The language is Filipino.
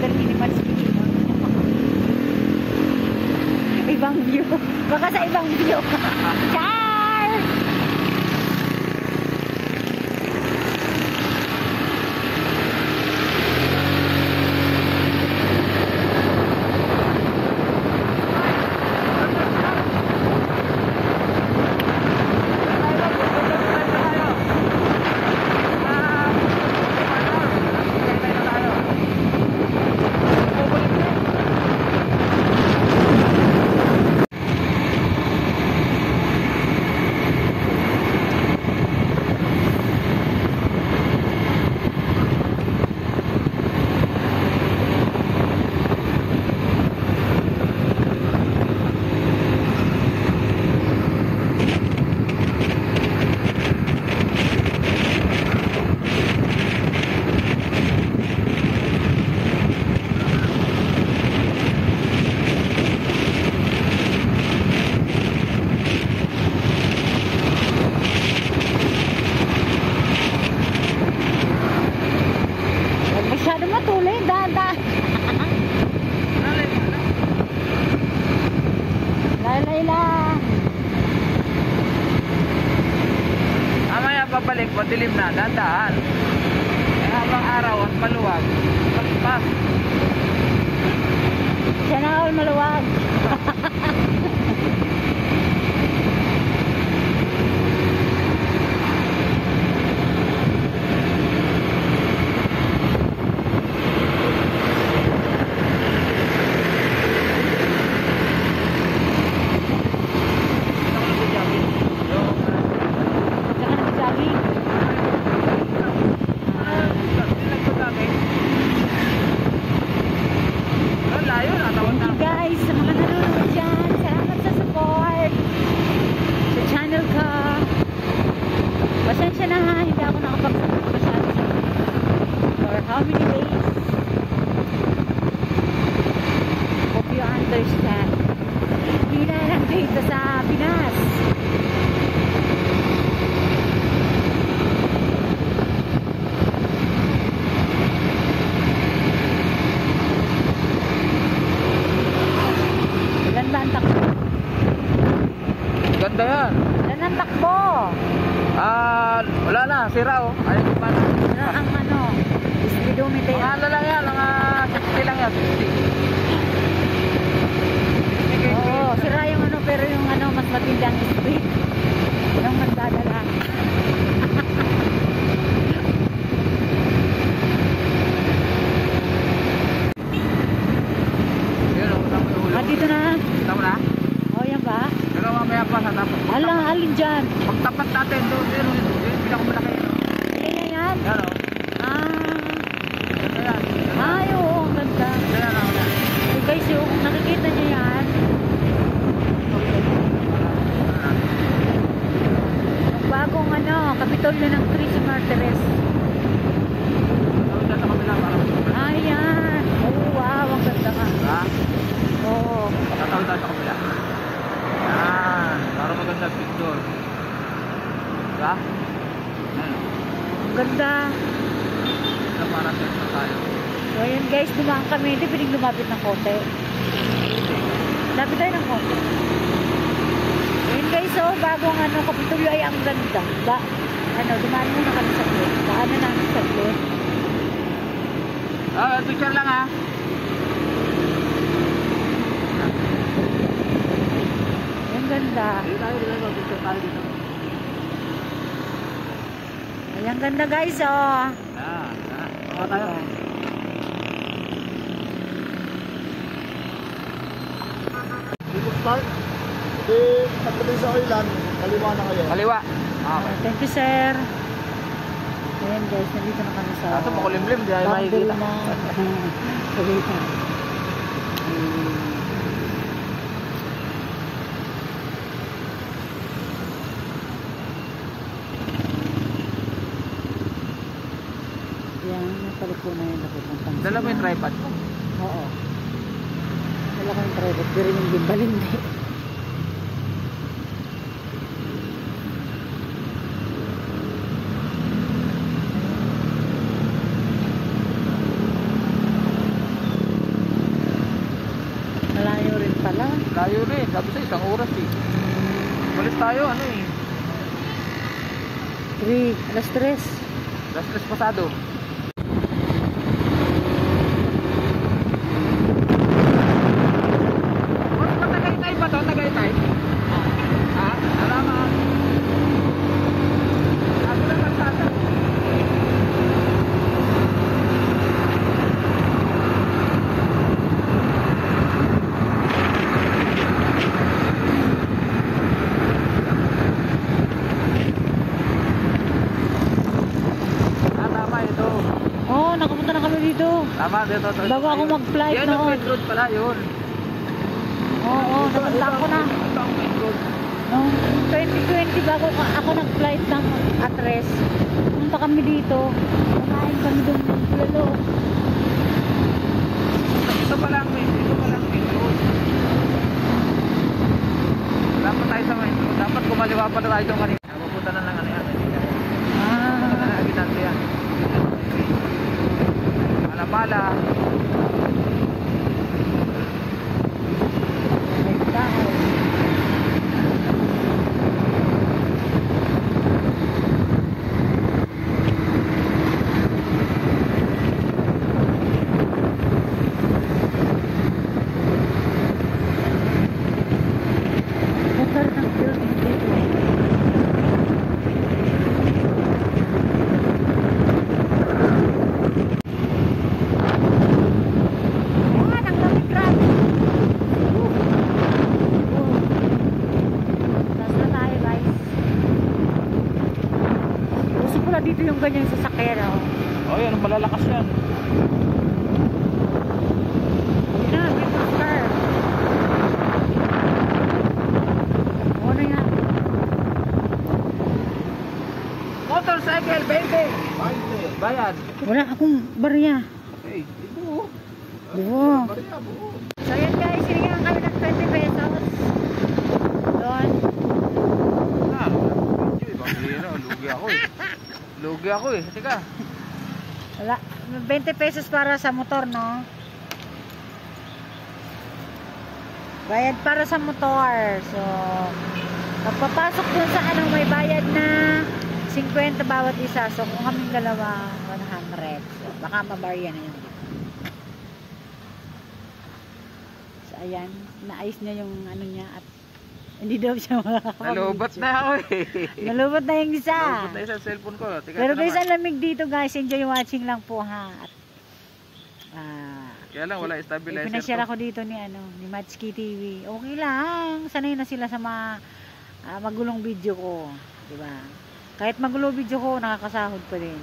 Hotel Minimal Speaking. Ibang view. Baka sa ibang view. Char! Masyado matulay, dada. Lalay lang. Mamaya babalik, madilim na, dadaan. Habang araw at maluwag, paspas. Siya na all maluwag. Pasensya na ha, hindi ako nakapagsagot masyado sa for how many days. Hope you understand. Hindi na lang dito sa Pinas. Ilan ba ang takbo? Ganda yan. Ilan ang takbo? Wala na, sira oh. Ayaw ko pa na. Ang ano, speedometer. Mga ano lang yan, mga 60 lang yan, 60. Oo, sira yung ano, pero yung ano, mas matindi ang speed. Yung magdadala. Yun oh, tapos ulo. Dito na. Kita mo na? Oh, yan ba? Pero mamaya pa sa tapos. Alin dyan? Pagtapat natin doon, yun, pinakamalaki yun. Yan na yan? Yan oh. Ah. Yan. Ay, oo, ang ganda. Yan oh. So guys, yung nakikita nyo yan, ang bagong ano, Kapitolyo ng Crisis Martires. Sa kabila, parang. Ayan. Oh, wow, ang ganda nga. Ha? Oo. Tatawid tayo sa kabila. Yan. Para maganda picture. Diba? Yan. Ang ganda. Ito para sa tayo. So, ayan guys, dumaan kami. Hindi pwedeng lumapit ng konti. Lapit tayo ng konti. Ayan guys, so, bagong ano, Kapitolyo ay ang ganda. Dumaan muna kami sa plate. Daan na namin sa plate. Picture lang ha. Ang ganda. Dito tayo, picture tayo dito. Ay, ang ganda guys, oh. Yan. Baka tayo. Dito start. Hindi, pagdating sa Ilan, kaliwa na kayo. Kaliwa. Okay. Thank you, sir. Ayan guys, nandito na kami sa Kaso makulimlim, di ay makikita. Salita. Yan, napalit ko na yun. Dala mo yung tripod mo. Oo. Wala kang tripod. Pero yung gimbal hindi. Layo rin. Sabi sa isang oras eh. Umalis tayo, ano eh. 3, alas 3. Last stress pasado. Tagaytay ba to? Tagaytay? Ha? Salamat. Sabi lang magsasa. Tama ito. Oo, nakapunta na kami dito. Tama dito. Bago ako mag-flight Yan noon. ang main road pala yun. Oo, napunta ko na. Ito ang main road. Noong 2020 bago ako nag-flight ng address, punta kami dito. Kumain kami doon ng bulalo. Ito pa lang main road. Dapat tayo sa main road. Dapat kumaliwa pa na tayo doon kanina. Mapunta na lang ano yan. Mapunta na agitante yan. Malapala. Motor ng building dito. Yan, ang lamig grabe. Taas na tayo guys. Gusto ko na dito yung ganyan sasakyan. Oh, yan. Malalakas yan. Yun na, may car. Ano yan? Motorcycle, 20. 20. Bayad. Wala akong barya. Hey, ito. Diba? Bariya buo. So yan guys, sinigyan kami ng 20 pesos. Doon. Ah, bambira. Lugi ako eh. Lugi ako eh. Teka. Wala. 20 pesos para sa motor, no? Bayad para sa motor. So, pagpapasok dun sa ano, may bayad na 50 bawat isa. So, kung kaming dalawa, 100. So, baka mabarya na yun. So, ayan. Naayos niya yung ano niya at hindi daw siya makakapag-video. Nalobat na ako eh. Nalubot na yung isa. Nalobat na isa sa cellphone ko. Teka, Pero ito guys, naman. ang lamig dito guys. Enjoy watching lang po ha. At, Kaya lang wala stabilizer pinashare to. ako dito ni ano, ni Matchki TV. Okay lang. Sanay na sila sa mga magulong video ko, 'di ba? Kahit magulo video ko, nakakasahod pa din.